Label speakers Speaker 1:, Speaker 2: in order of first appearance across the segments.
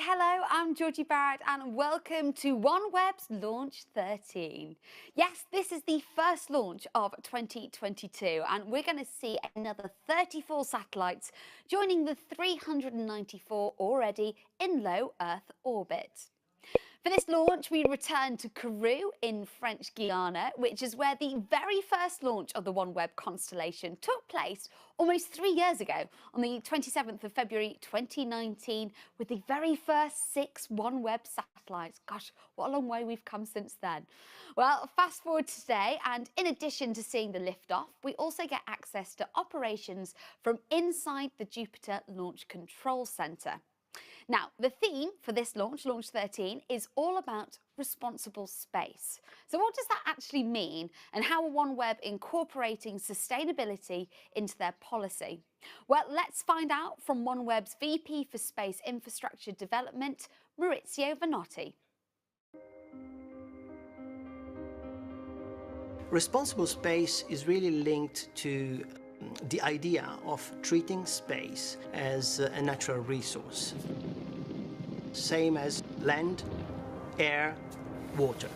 Speaker 1: hello, I'm Georgie Barrett and welcome to OneWeb's Launch 13. Yes, this is the first launch of 2022 and we're going to see another 34 satellites joining the 394 already in low Earth orbit. For this launch, we return to Kourou in French Guiana, which is where the very first launch of the OneWeb constellation took place almost 3 years ago, on the 27th of February 2019, with the very first 6 OneWeb satellites. Gosh, what a long way we've come since then. Well, fast forward to today, and in addition to seeing the liftoff, we also get access to operations from inside the Jupiter Launch Control Center. Now, the theme for this launch, Launch 13, is all about responsible space. So what does that actually mean, and how are OneWeb incorporating sustainability into their policy? Well, let's find out from OneWeb's VP for Space Infrastructure Development, Maurizio Vanotti.
Speaker 2: Responsible space is really linked to the idea of treating space as a natural resource, same as land, air, water.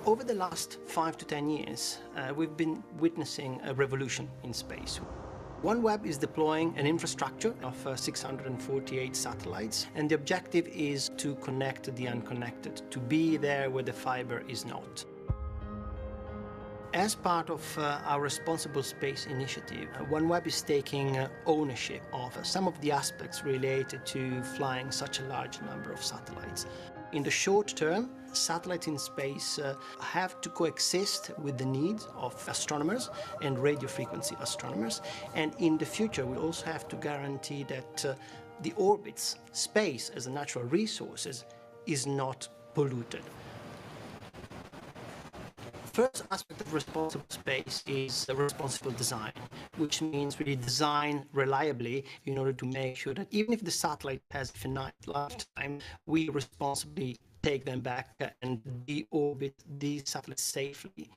Speaker 2: Over the last 5 to 10 years, we've been witnessing a revolution in space. OneWeb is deploying an infrastructure of 648 satellites, and the objective is to connect the unconnected, to be there where the fiber is not. As part of our Responsible Space initiative, OneWeb is taking ownership of some of the aspects related to flying such a large number of satellites. In the short term, satellites in space have to coexist with the needs of astronomers and radio frequency astronomers, and in the future we'll also have to guarantee that the orbits, space as a natural resource, is not polluted. The first aspect of responsible space is the responsible design, which means really design reliably in order to make sure that even if the satellite has a finite lifetime, we responsibly take them back and deorbit these satellites safely.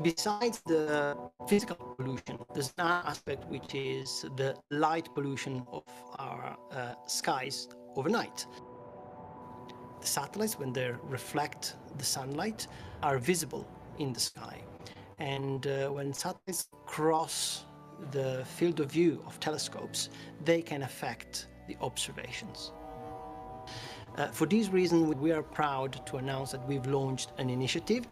Speaker 2: Besides the physical pollution, there's another aspect which is the light pollution of our skies overnight. The satellites, when they reflect the sunlight, are visible in the sky. And when satellites cross the field of view of telescopes, they can affect the observations. For these reasons, we are proud to announce that we've launched an initiative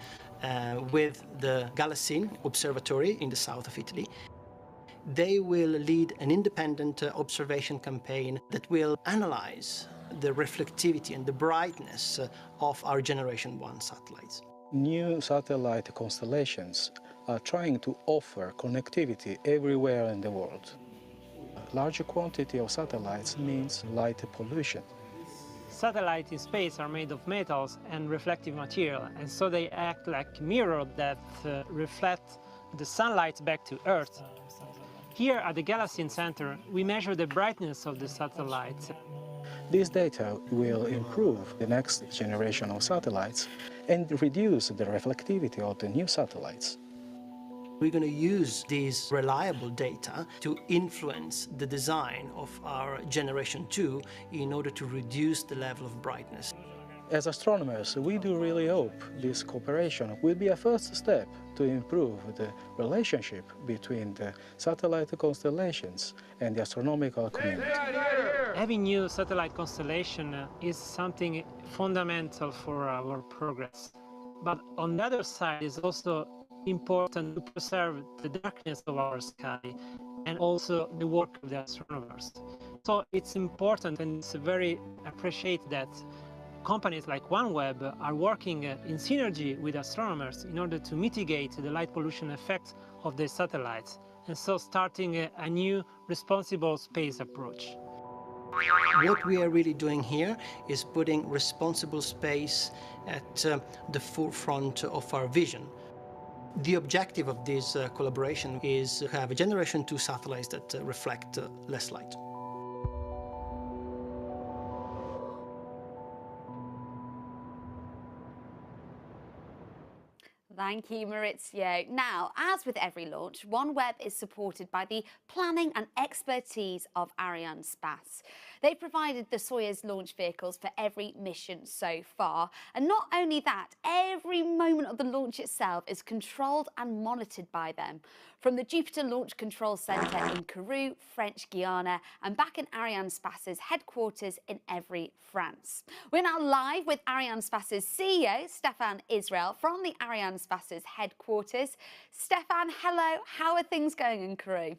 Speaker 2: with the Jettison Observatory in the south of Italy. They will lead an independent observation campaign that will analyze the reflectivity and the brightness of our Generation 1 satellites.
Speaker 3: New satellite constellations are trying to offer connectivity everywhere in the world. A larger quantity of satellites means light pollution.
Speaker 4: Satellites in space are made of metals and reflective material, and so they act like mirrors that reflect the sunlight back to Earth. Here at the Jettison Center, we measure the brightness of the satellites.
Speaker 3: This data will improve the next generation of satellites and reduce the reflectivity of the new satellites.
Speaker 2: We're going to use these reliable data to influence the design of our Generation 2 in order to reduce the level of brightness.
Speaker 3: As astronomers, we do really hope this cooperation will be a first step to improve the relationship between the satellite constellations and the astronomical community.
Speaker 4: Having new satellite constellation is something fundamental for our progress. But on the other side, it's also important to preserve the darkness of our sky and also the work of the astronomers. So it's important, and it's very appreciated that companies like OneWeb are working in synergy with astronomers in order to mitigate the light pollution effects of the satellites, and so starting a new responsible space approach.
Speaker 2: What we are really doing here is putting responsible space at the forefront of our vision. The objective of this collaboration is to have a Generation 2 satellites that reflect less light.
Speaker 1: Thank you, Maurizio. Now, as with every launch, OneWeb is supported by the planning and expertise of Arianespace. They provided the Soyuz launch vehicles for every mission so far. And not only that, every moment of the launch itself is controlled and monitored by them. From the Jupiter Launch Control Center in Kourou, French Guiana, and back in Arianespace's headquarters in Évry, France. We're now live with Arianespace's CEO, Stéphane Israel, from the Arianespace's headquarters. Stéphane, hello. How are things going in Kourou?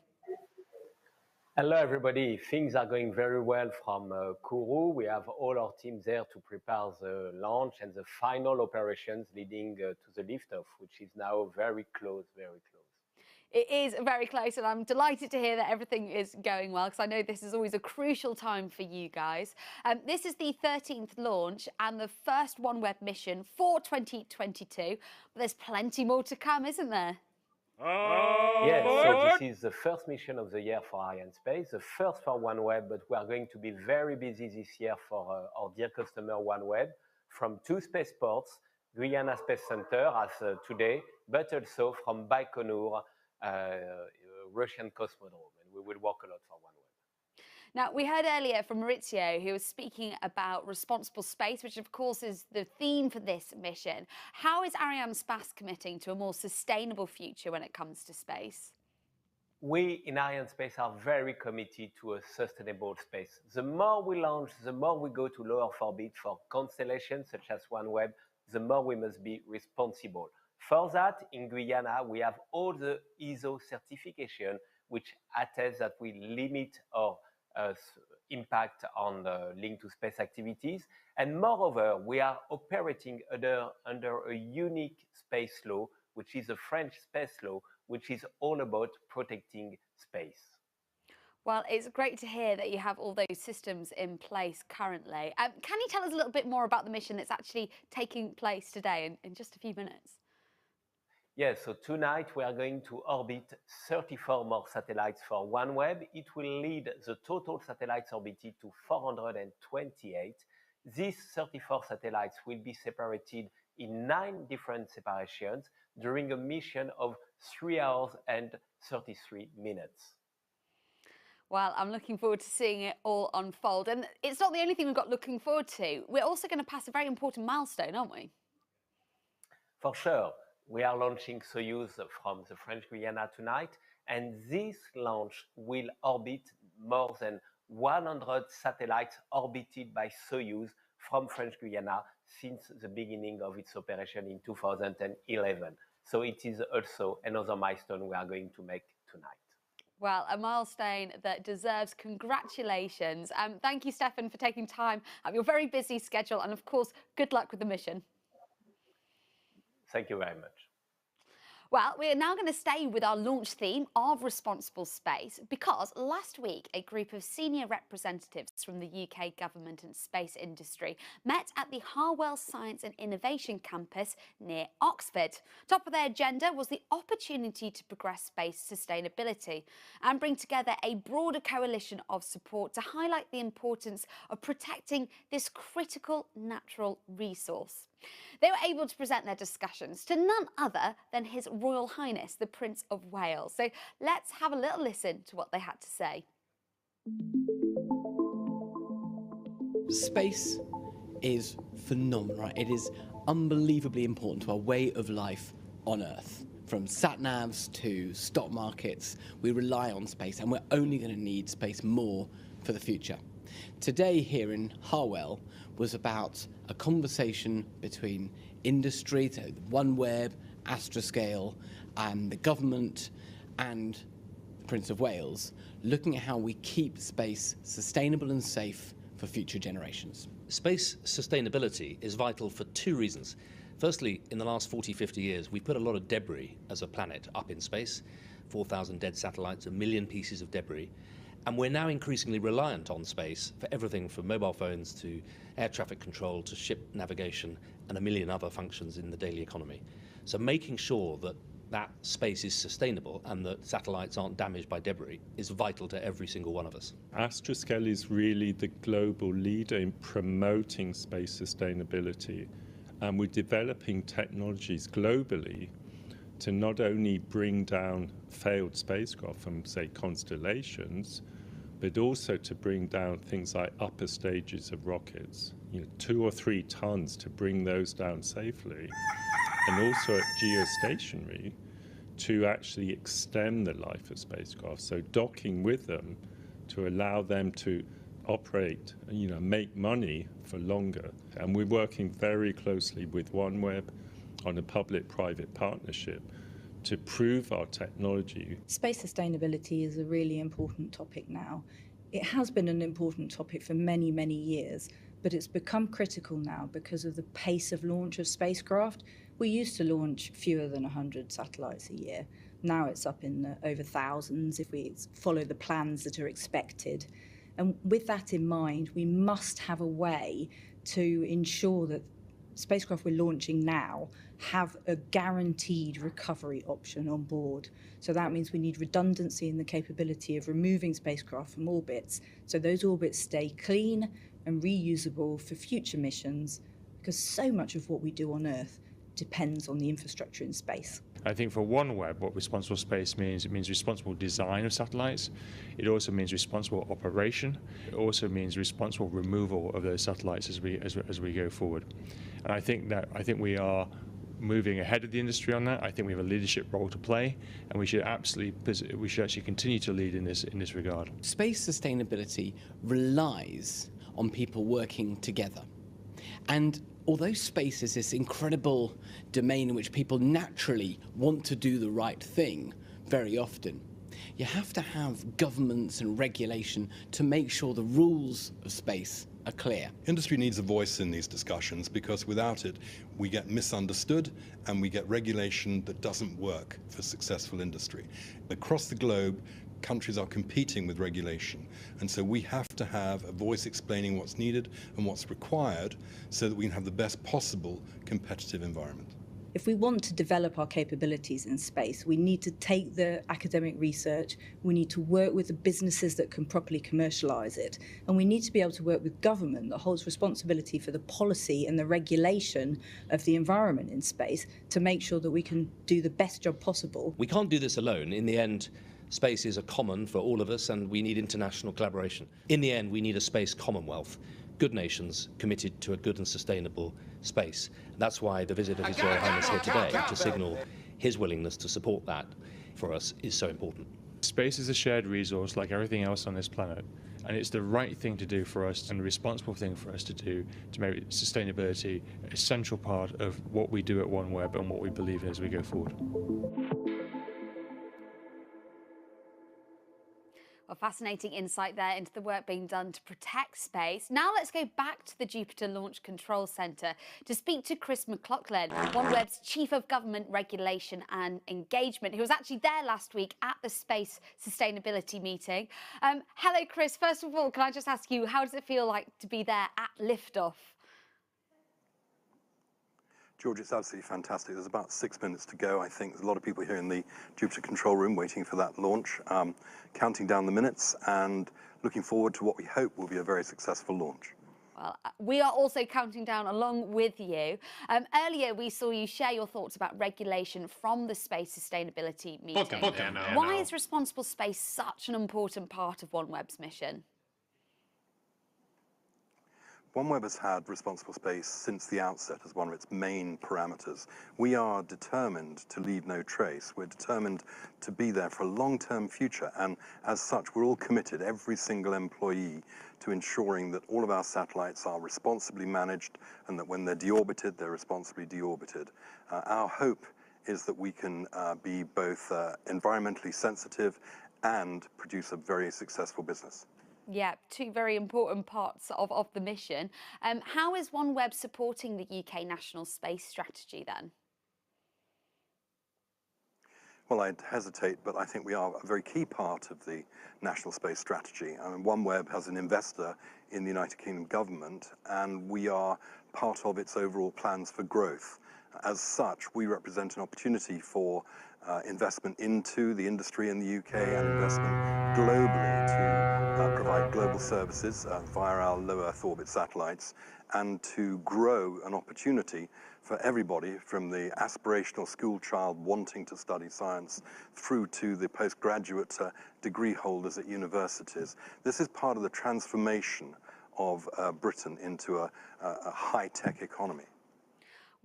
Speaker 5: Hello, everybody. Things are going very well from Kourou. We have all our teams there to prepare the launch and the final operations leading to the liftoff, which is now very close, very close.
Speaker 1: It is very close, and I'm delighted to hear that everything is going well, because I know this is always a crucial time for you guys. This is the 13th launch and the first OneWeb mission for 2022, but there's plenty more to come, isn't there?
Speaker 5: Yes, so this is the first mission of the year for Arianespace, the first for OneWeb, but we are going to be very busy this year for our dear customer OneWeb, from 2 spaceports, Guiana Space Center as today, but also from Baikonur, Russian Cosmodrome, and we will work a lot for OneWeb.
Speaker 1: Now, we heard earlier from Maurizio, who was speaking about responsible space, which of course is the theme for this mission. How is Arianespace committing to a more sustainable future when it comes to space?
Speaker 5: We in Arianespace are very committed to a sustainable space. The more we launch, the more we go to low Earth orbit for constellations such as OneWeb, the more we must be responsible. For that, in Guiana, we have all the ISO certification, which attests that we limit our impact on the link to space activities. And moreover, we are operating under a unique space law, which is a French space law, which is all about protecting space.
Speaker 1: Well, it's great to hear that you have all those systems in place currently. Can you tell us a little bit more about the mission that's actually taking place today in just a few minutes?
Speaker 5: Yes, so tonight we are going to orbit 34 more satellites for OneWeb. It will lead the total satellites orbited to 428. These 34 satellites will be separated in 9 different separations during a mission of 3 hours and 33 minutes.
Speaker 1: Well, I'm looking forward to seeing it all unfold. And it's not the only thing we've got looking forward to. We're also going to pass a very important milestone, aren't we?
Speaker 5: For sure. We are launching Soyuz from the French Guiana tonight, and this launch will orbit more than 100 satellites orbited by Soyuz from French Guiana since the beginning of its operation in 2011. So it is also another milestone we are going to make tonight.
Speaker 1: Well, a milestone that deserves congratulations. Thank you, Stéphane, for taking time out of your very busy schedule, and of course, good luck with the mission.
Speaker 5: Thank you very much.
Speaker 1: Well, we're now going to stay with our launch theme of responsible space, because last week a group of senior representatives from the UK government and space industry met at the Harwell Science and Innovation Campus near Oxford. Top of their agenda was the opportunity to progress space sustainability and bring together a broader coalition of support to highlight the importance of protecting this critical natural resource. They were able to present their discussions to none other than His Royal Highness, the Prince of Wales. So let's have a little listen to what they had to say.
Speaker 6: Space is phenomenal, right? It is unbelievably important to our way of life on Earth. From sat-navs to stock markets, we rely on space, and we're only going to need space more for the future. Today here in Harwell was about a conversation between industry, so OneWeb, Astroscale, and the government and the Prince of Wales, looking at how we keep space sustainable and safe for future generations.
Speaker 7: Space sustainability is vital for 2 reasons. Firstly, in the last 40, 50 years, we've put a lot of debris as a planet up in space, 4,000 dead satellites, 1 million pieces of debris. And we're now increasingly reliant on space for everything from mobile phones to air traffic control to ship navigation and 1 million other functions in the daily economy. So making sure that that space is sustainable and that satellites aren't damaged by debris is vital to every single one of us.
Speaker 8: Astroscale is really the global leader in promoting space sustainability, and we're developing technologies globally to not only bring down failed spacecraft from, say, constellations, but also to bring down things like upper stages of rockets, 2 or 3 tons to bring those down safely, and also at geostationary to actually extend the life of spacecraft, so docking with them to allow them to operate, make money for longer. And we're working very closely with OneWeb on a public-private partnership to prove our technology.
Speaker 9: Space sustainability is a really important topic now. It has been an important topic for many, many years, but it's become critical now because of the pace of launch of spacecraft. We used to launch fewer than 100 satellites a year. Now it's up in over thousands if we follow the plans that are expected. And with that in mind, we must have a way to ensure that spacecraft we're launching now have a guaranteed recovery option on board. So that means we need redundancy in the capability of removing spacecraft from orbits, so those orbits stay clean and reusable for future missions, because so much of what we do on Earth depends on the infrastructure in space.
Speaker 10: I think for OneWeb, what responsible space means, it means responsible design of satellites. It also means responsible operation. It also means responsible removal of those satellites as we go forward. And I think we are moving ahead of the industry on that. I think we have a leadership role to play, and we should actually continue to lead in this regard.
Speaker 6: Space sustainability relies on people working together. And although space is this incredible domain in which people naturally want to do the right thing very often, you have to have governments and regulation to make sure the rules of space are clear.
Speaker 11: Industry needs a voice in these discussions, because without it, we get misunderstood and we get regulation that doesn't work for successful industry. Across the globe, countries are competing with regulation, and so we have to have a voice explaining what's needed and what's required so that we can have the best possible competitive environment.
Speaker 9: If we want to develop our capabilities in space, we need to take the academic research, we need to work with the businesses that can properly commercialise it, and we need to be able to work with government that holds responsibility for the policy and the regulation of the environment in space to make sure that we can do the best job possible.
Speaker 7: We can't do this alone. In the end, space is a common for all of us, and we need international collaboration. In the end, we need a space commonwealth, good nations committed to a good and sustainable space. And that's why the visit of His Royal Highness here today, to signal his willingness to support that for us, is so important.
Speaker 10: Space is a shared resource like everything else on this planet, and it's the right thing to do for us and the responsible thing for us to do to make sustainability a central part of what we do at OneWeb and what we believe in as we go forward.
Speaker 1: Well, fascinating insight there into the work being done to protect space. Now let's go back to the Jupiter Launch Control Centre to speak to Chris McLaughlin, OneWeb's Chief of Government Regulation and Engagement, who was actually there last week at the Space Sustainability meeting. Hello, Chris. First of all, can I just ask you, how does it feel like to be there at liftoff?
Speaker 11: George, it's absolutely fantastic. There's about 6 minutes to go. I think there's a lot of people here in the Jupiter control room waiting for that launch, counting down the minutes and looking forward to what we hope will be a very successful launch.
Speaker 1: Well, we are also counting down along with you. Earlier, we saw you share your thoughts about regulation from the Space Sustainability meeting. Why is responsible space such an important part of OneWeb's mission?
Speaker 11: OneWeb has had responsible space since the outset as one of its main parameters. We are determined to leave no trace. We're determined to be there for a long-term future, and as such, we're all committed, every single employee, to ensuring that all of our satellites are responsibly managed and that when they're deorbited, they're responsibly deorbited. Our hope is that we can be both environmentally sensitive and produce a very successful business.
Speaker 1: Yeah, two very important parts of the mission. How is OneWeb supporting the UK National Space Strategy then?
Speaker 11: Well, I'd hesitate, but I think we are a very key part of the National Space Strategy. I mean, OneWeb has an investor in the United Kingdom government, and we are part of its overall plans for growth. As such, we represent an opportunity for investment into the industry in the UK and investment globally to provide global services via our low Earth orbit satellites and to grow an opportunity for everybody, from the aspirational school child wanting to study science through to the postgraduate degree holders at universities. This is part of the transformation of Britain into a high-tech economy.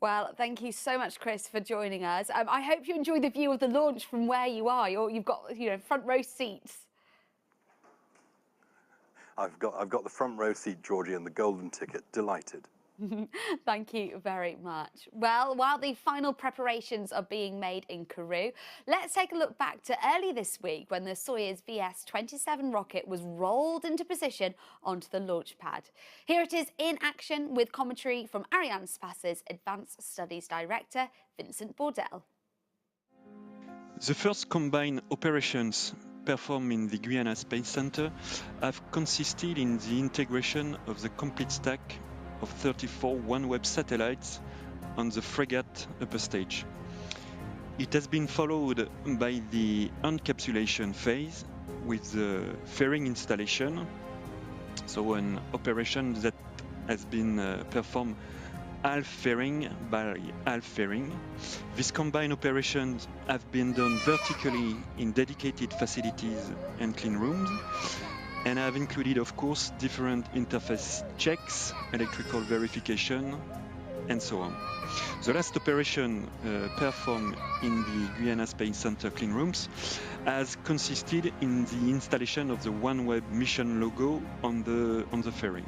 Speaker 1: Well, thank you so much, Chris, for joining us. I hope you enjoy the view of the launch from where you are. You've got, front row seats.
Speaker 11: I've got the front row seat, Georgie, and the golden ticket. Delighted.
Speaker 1: Thank you very much. Well, while the final preparations are being made in Kourou, let's take a look back to early this week when the Soyuz VS-27 rocket was rolled into position onto the launch pad. Here it is in action with commentary from Arianespace's Advanced Studies Director, Vincent Bordel.
Speaker 12: The first combined operations performed in the Guiana Space Center have consisted in the integration of the complete stack of 34 OneWeb satellites on the Fregat upper stage. It has been followed by the encapsulation phase with the fairing installation, so an operation that has been performed half fairing by half fairing. These combined operations have been done vertically in dedicated facilities and clean rooms, and have included, of course, different interface checks, electrical verification, and so on. The last operation performed in the Guiana Space Center clean rooms has consisted in the installation of the OneWeb mission logo on the fairing.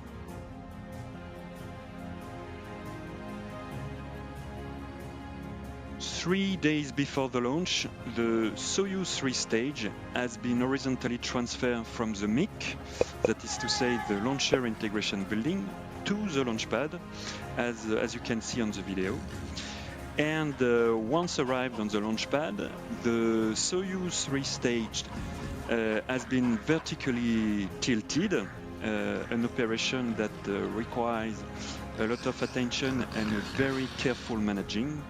Speaker 12: Three days before the launch, the Soyuz 3 stage has been horizontally transferred from the MIC, that is to say the launcher integration building, to the launch pad, as you can see on the video. And once arrived on the launch pad, the Soyuz 3 stage has been vertically tilted, an operation that requires a lot of attention and a very careful managing.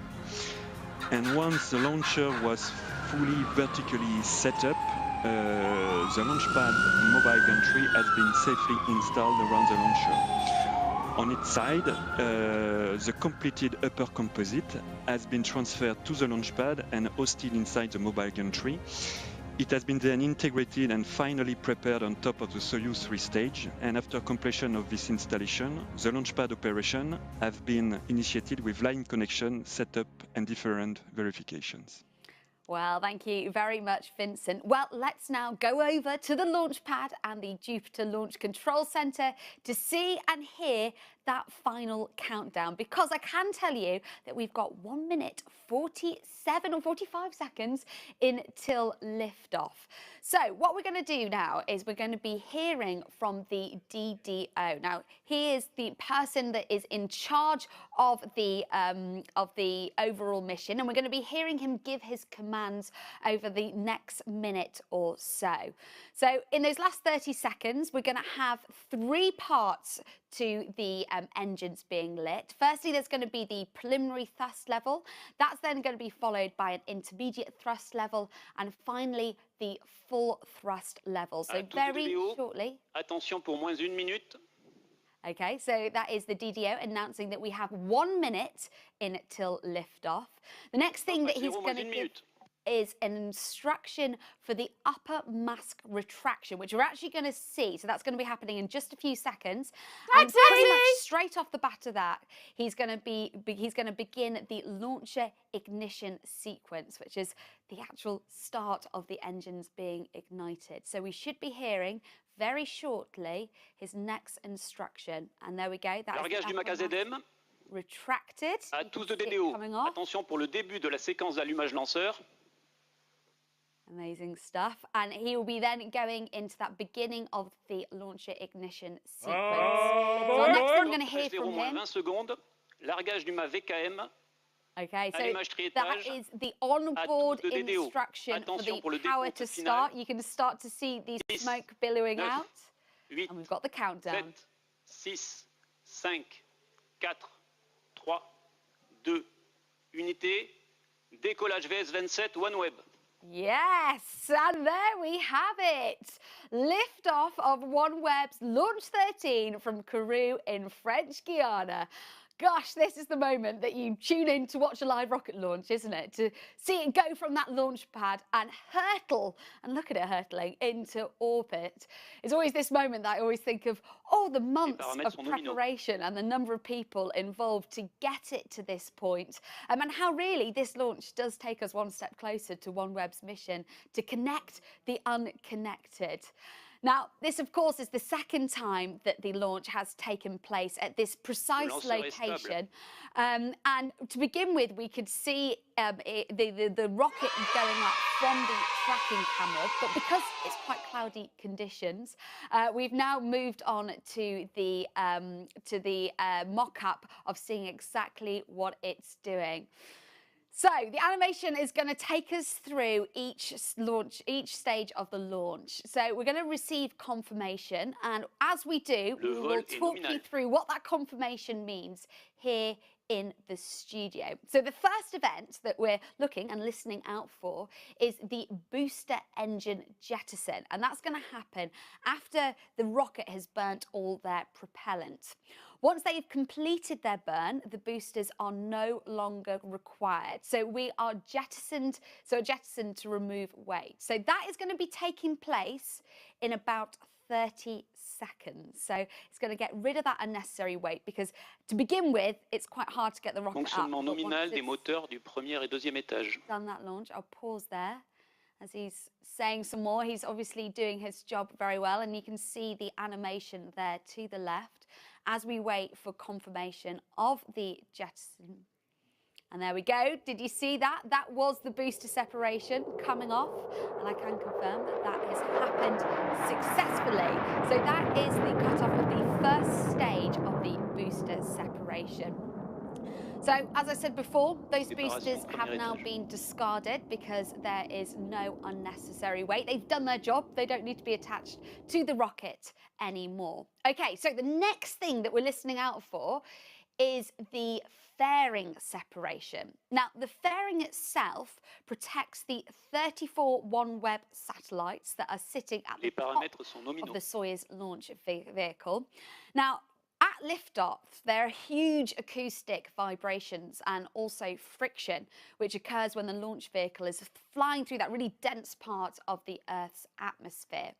Speaker 12: And once the launcher was fully vertically set up, the launchpad mobile gantry has been safely installed around the launcher. On its side, the completed upper composite has been transferred to the launchpad and hosted inside the mobile gantry. It has been then integrated and finally prepared on top of the Soyuz 3 stage, and after completion of this installation, the launchpad operation have been initiated with line connection, setup, and different verifications.
Speaker 1: Well, thank you very much, Vincent. Well, let's now go over to the launch pad and the Jupiter Launch Control Center to see and hear that final countdown, because I can tell you that we've got 1 minute 47 or 45 seconds until liftoff. So what we're going to do now is we're going to be hearing from the DDO. Now, he is the person that is in charge of the overall mission, and we're going to be hearing him give his commands over the next minute or so. So in those last 30 seconds, we're going to have 3 parts to the engines being lit. Firstly, there's going to be the preliminary thrust level. That's then going to be followed by an intermediate thrust level, and finally the full thrust level. So very shortly.
Speaker 13: Attention pour moins une minute.
Speaker 1: Okay, so that is the DDO announcing that we have 1 minute until liftoff. The next thing that he's going to give is an instruction for the upper mask retraction, which we're actually going to see. So that's going to be happening in just a few seconds. And pretty much straight off the bat of that, he's going to begin the launcher ignition sequence, which is the actual start of the engines being ignited. So we should be hearing very shortly his next instruction. And there we go. That
Speaker 13: Largage du mac AZM.
Speaker 1: Retracted.
Speaker 13: À tous de DDO. Attention pour le début de la séquence d'allumage lanceur.
Speaker 1: Amazing stuff. And he will be then going into that beginning of the launcher ignition sequence. So next thing we're going to hear from him.
Speaker 13: 20 secondes. Largage du mât VKM.
Speaker 1: Okay, so that is the onboard instruction for the power to start. You can start to see the smoke billowing out. And we've got the countdown.
Speaker 13: 7, 6, 5, 4, 3, 2, unité. Décollage VS-27, OneWeb.
Speaker 1: Yes, and there we have it. Liftoff of OneWeb's Launch 13 from Kourou in French Guiana. Gosh, this is the moment that you tune in to watch a live rocket launch, isn't it? To see it go from that launch pad and hurtle, and look at it hurtling, into orbit. It's always this moment that I always think of, oh, the months of preparation and the number of people involved to get it to this point. And how really this launch does take us one step closer to OneWeb's mission to connect the unconnected. Now, this, of course, is the second time that the launch has taken place at this precise location. And to begin with, we could see the rocket going up from the tracking camera. But because it's quite cloudy conditions, we've now moved on to the mock-up of seeing exactly what it's doing. So the animation is going to take us through each stage of the launch. So we're going to receive confirmation, and as we do, we will talk you through what that confirmation means here in the studio. So the first event that we're looking and listening out for is the booster engine jettison, and that's going to happen after the rocket has burnt all their propellant. Once they've completed their burn, the boosters are no longer required. So we are jettisoned to remove weight. So that is going to be taking place in about 30 seconds. So it's going to get rid of that unnecessary weight, because to begin with, it's quite hard to get the rocket up.
Speaker 13: Fonctionnement nominal des moteurs du premier et deuxième étage.
Speaker 1: Done that launch, I'll pause there. As he's saying some more, he's obviously doing his job very well, and you can see the animation there to the left as we wait for confirmation of the jettison. And there we go. Did you see that? That was the booster separation coming off, and I can confirm that that has happened successfully. So that is the cutoff of the first stage of the booster separation. So, as I said before, those boosters have now been discarded because there is no unnecessary weight. They've done their job. They don't need to be attached to the rocket anymore. Okay, so the next thing that we're listening out for is the fairing separation. Now, the fairing itself protects the 34 OneWeb satellites that are sitting at the top of the Soyuz launch vehicle. Now, at liftoff, there are huge acoustic vibrations and also friction, which occurs when the launch vehicle is flying through that really dense part of the Earth's atmosphere.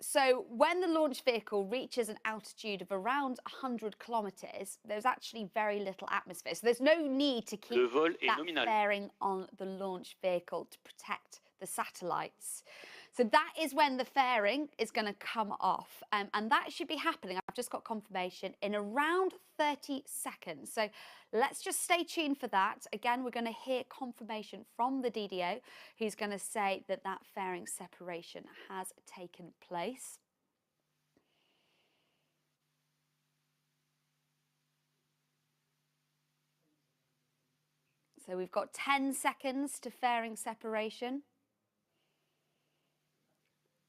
Speaker 1: So when the launch vehicle reaches an altitude of around 100 kilometers, there's actually very little atmosphere. So there's no need to keep that fairing on the launch vehicle to protect the satellites. So that is when the fairing is going to come off, and that should be happening, I've just got confirmation, in around 30 seconds. So let's just stay tuned for that. Again, we're going to hear confirmation from the DDO, who's going to say that that fairing separation has taken place. So we've got 10 seconds to fairing separation.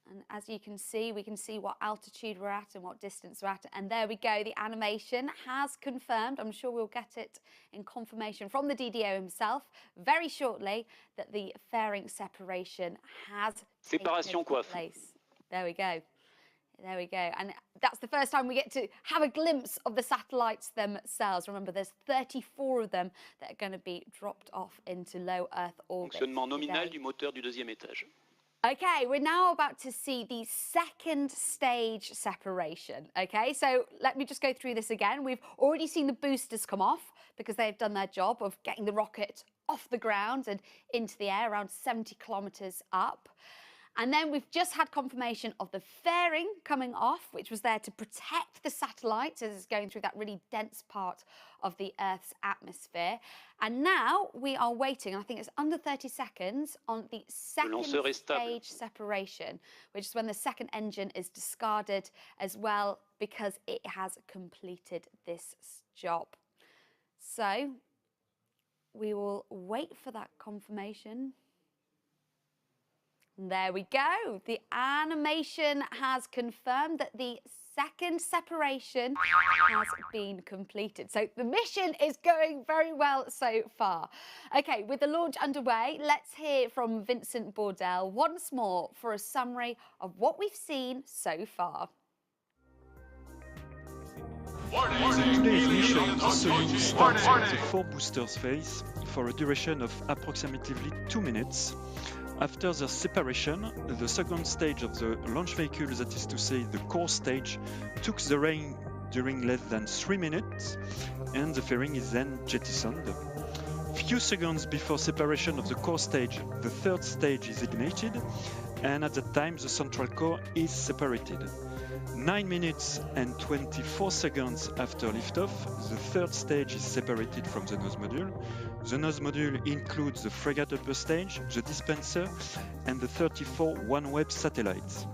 Speaker 1: And as you can see, we can see what altitude we're at and what distance we're at. And there we go, the animation has confirmed, I'm sure we'll get it in confirmation from the DDO himself very shortly, that the fairing separation has taken place. There we go. There we go. And that's the first time we get to have a glimpse of the satellites themselves. Remember, there's 34 of them that are going to be dropped off into low Earth orbit.
Speaker 13: Fonctionnement nominal du moteur du deuxième étage.
Speaker 1: Okay, we're now about to see the second stage separation. Okay, so let me just go through this again. We've already seen the boosters come off because they've done their job of getting the rocket off the ground and into the air around 70 kilometers up. And then we've just had confirmation of the fairing coming off, which was there to protect the satellites as it's going through that really dense part of the Earth's atmosphere. And now we are waiting, I think it's under 30 seconds, on the second stage separation, which is when the second engine is discarded as well, because it has completed this job. So we will wait for that confirmation. There we go. The animation has confirmed that the second separation has been completed. So the mission is going very well so far. Okay, with the launch underway, let's hear from Vincent Bordel once more for a summary of what we've seen so far.
Speaker 12: Today's mission, Soyuz, starts with the 4 boosters phase for a duration of approximately 2 minutes. After their separation, the second stage of the launch vehicle, that is to say the core stage, took the reign during less than 3 minutes, and the fairing is then jettisoned. Few seconds before separation of the core stage, the third stage is ignited, and at that time the central core is separated. 9 minutes and 24 seconds after liftoff, the third stage is separated from the nose module. The nose module includes the Fregat upper stage, the dispenser, and the 34 OneWeb satellites.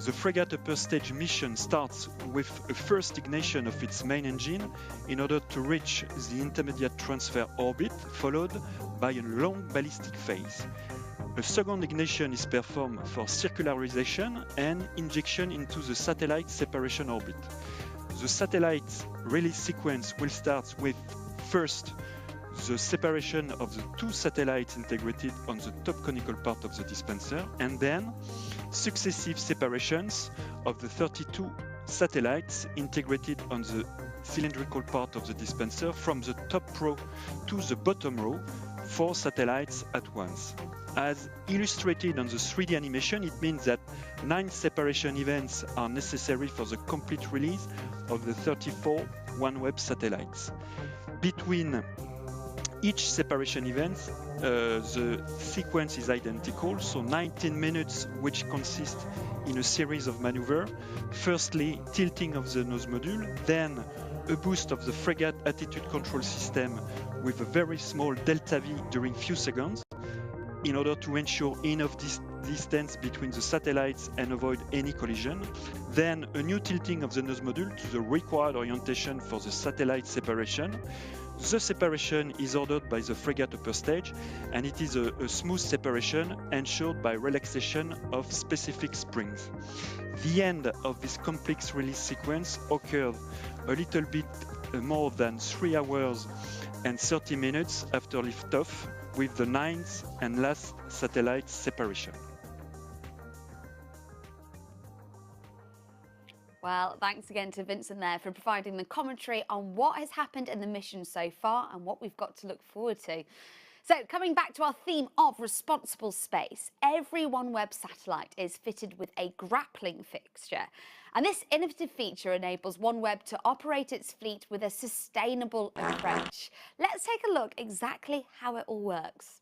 Speaker 12: The Fregat upper stage mission starts with a first ignition of its main engine in order to reach the intermediate transfer orbit, followed by a long ballistic phase. A second ignition is performed for circularization and injection into the satellite separation orbit. The satellite release sequence will start with first the separation of the 2 satellites integrated on the top conical part of the dispenser, and then successive separations of the 32 satellites integrated on the cylindrical part of the dispenser from the top row to the bottom row, 4 satellites at once. As illustrated on the 3D animation, it means that 9 separation events are necessary for the complete release of the 34 OneWeb satellites. Between each separation event, the sequence is identical, so 19 minutes, which consist in a series of maneuvers. Firstly, tilting of the nose module, then a boost of the Fregat attitude control system with a very small delta V during few seconds, in order to ensure enough distance between the satellites and avoid any collision. Then a new tilting of the nose module to the required orientation for the satellite separation. The separation is ordered by the Fregat upper stage, and it is a smooth separation ensured by relaxation of specific springs. The end of this complex release sequence occurred a little bit more than 3 hours and 30 minutes after liftoff, with the 9th and last satellite separation.
Speaker 1: Well, thanks again to Vincent there for providing the commentary on what has happened in the mission so far and what we've got to look forward to. So, coming back to our theme of responsible space, every OneWeb satellite is fitted with a grappling fixture. And this innovative feature enables OneWeb to operate its fleet with a sustainable approach. Let's take a look exactly how it all works.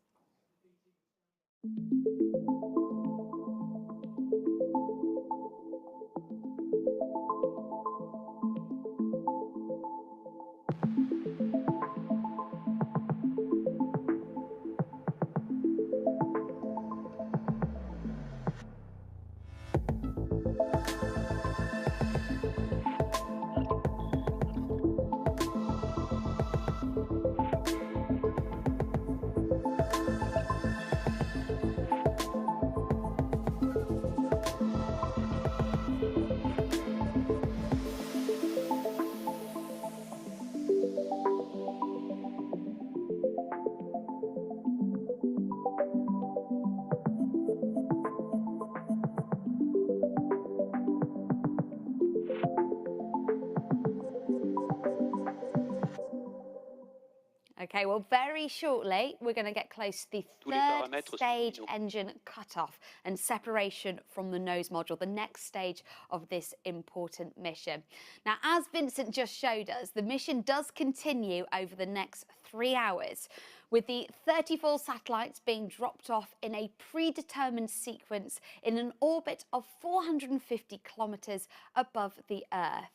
Speaker 1: Okay, well, very shortly, we're going to get close to the third stage engine cutoff and separation from the nose module, the next stage of this important mission. Now, as Vincent just showed us, the mission does continue over the next 3 hours, with the 34 satellites being dropped off in a predetermined sequence in an orbit of 450 kilometres above the Earth.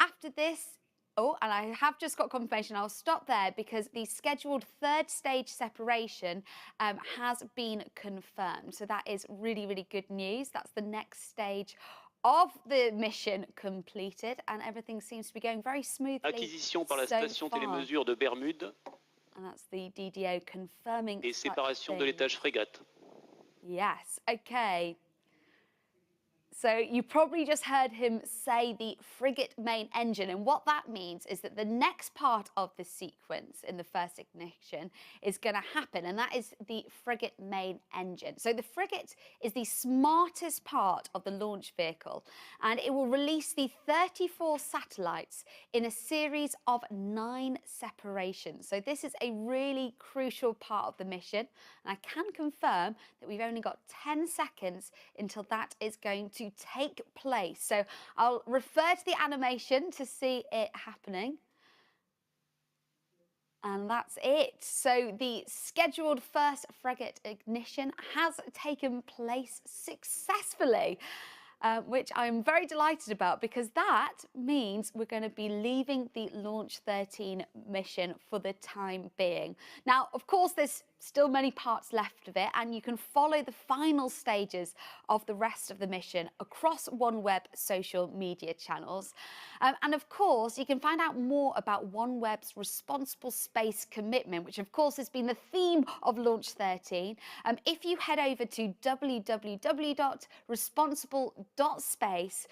Speaker 1: After this, oh, and I have just got confirmation. I'll stop there because the scheduled third stage separation has been confirmed. So that is really, really good news. That's the next stage of the mission completed, and everything seems to be going very smoothly.
Speaker 13: Acquisition par la station télémesure de Bermude.
Speaker 1: And that's the DDO confirming.
Speaker 13: Et séparation de l'étage Fregat.
Speaker 1: Yes. Okay. So you probably just heard him say the Frigate main engine, and what that means is that the next part of the sequence in the first ignition is going to happen, and that is the Frigate main engine. So the Frigate is the smartest part of the launch vehicle, and it will release the 34 satellites in a series of 9 separations. So this is a really crucial part of the mission, and I can confirm that we've only got 10 seconds until that is going to take place. So I'll refer to the animation to see it happening. And that's it. So the scheduled first Frigate ignition has taken place successfully, which I'm very delighted about, because that means we're going to be leaving the Launch 13 mission for the time being. Now, of course, there's still many parts left of it, and you can follow the final stages of the rest of the mission across OneWeb social media channels. And of course, you can find out more about OneWeb's responsible space commitment, which of course has been the theme of Launch 13. If you head over to www.responsible.space,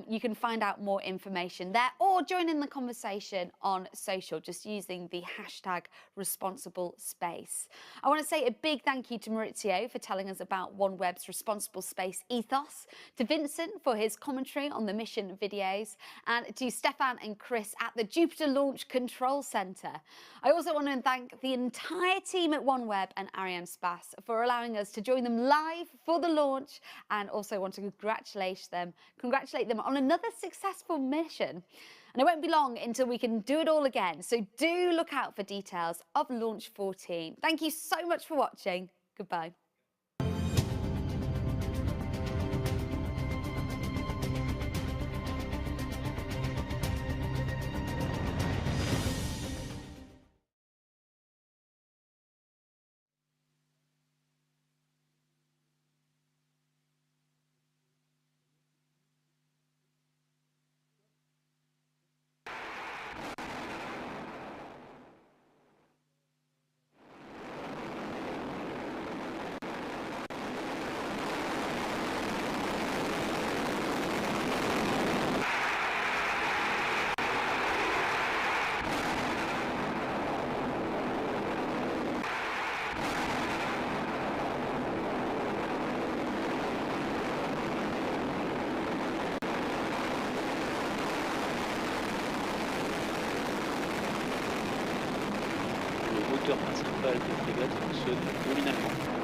Speaker 1: you can find out more information there, or join in the conversation on social just using the hashtag #ResponsibleSpace. I want to say a big thank you to Maurizio for telling us about OneWeb's responsible space ethos, to Vincent for his commentary on the mission videos, and to Stefan and Chris at the Jupiter Launch Control Center. I also want to thank the entire team at OneWeb and Arianespace for allowing us to join them live for the launch, and also want to congratulate them on another successful mission. And it won't be long until we can do it all again, so do look out for details of Launch 14. Thank you so much for watching. Goodbye.
Speaker 13: Le moteur principal de Fregat fonctionne nominalement.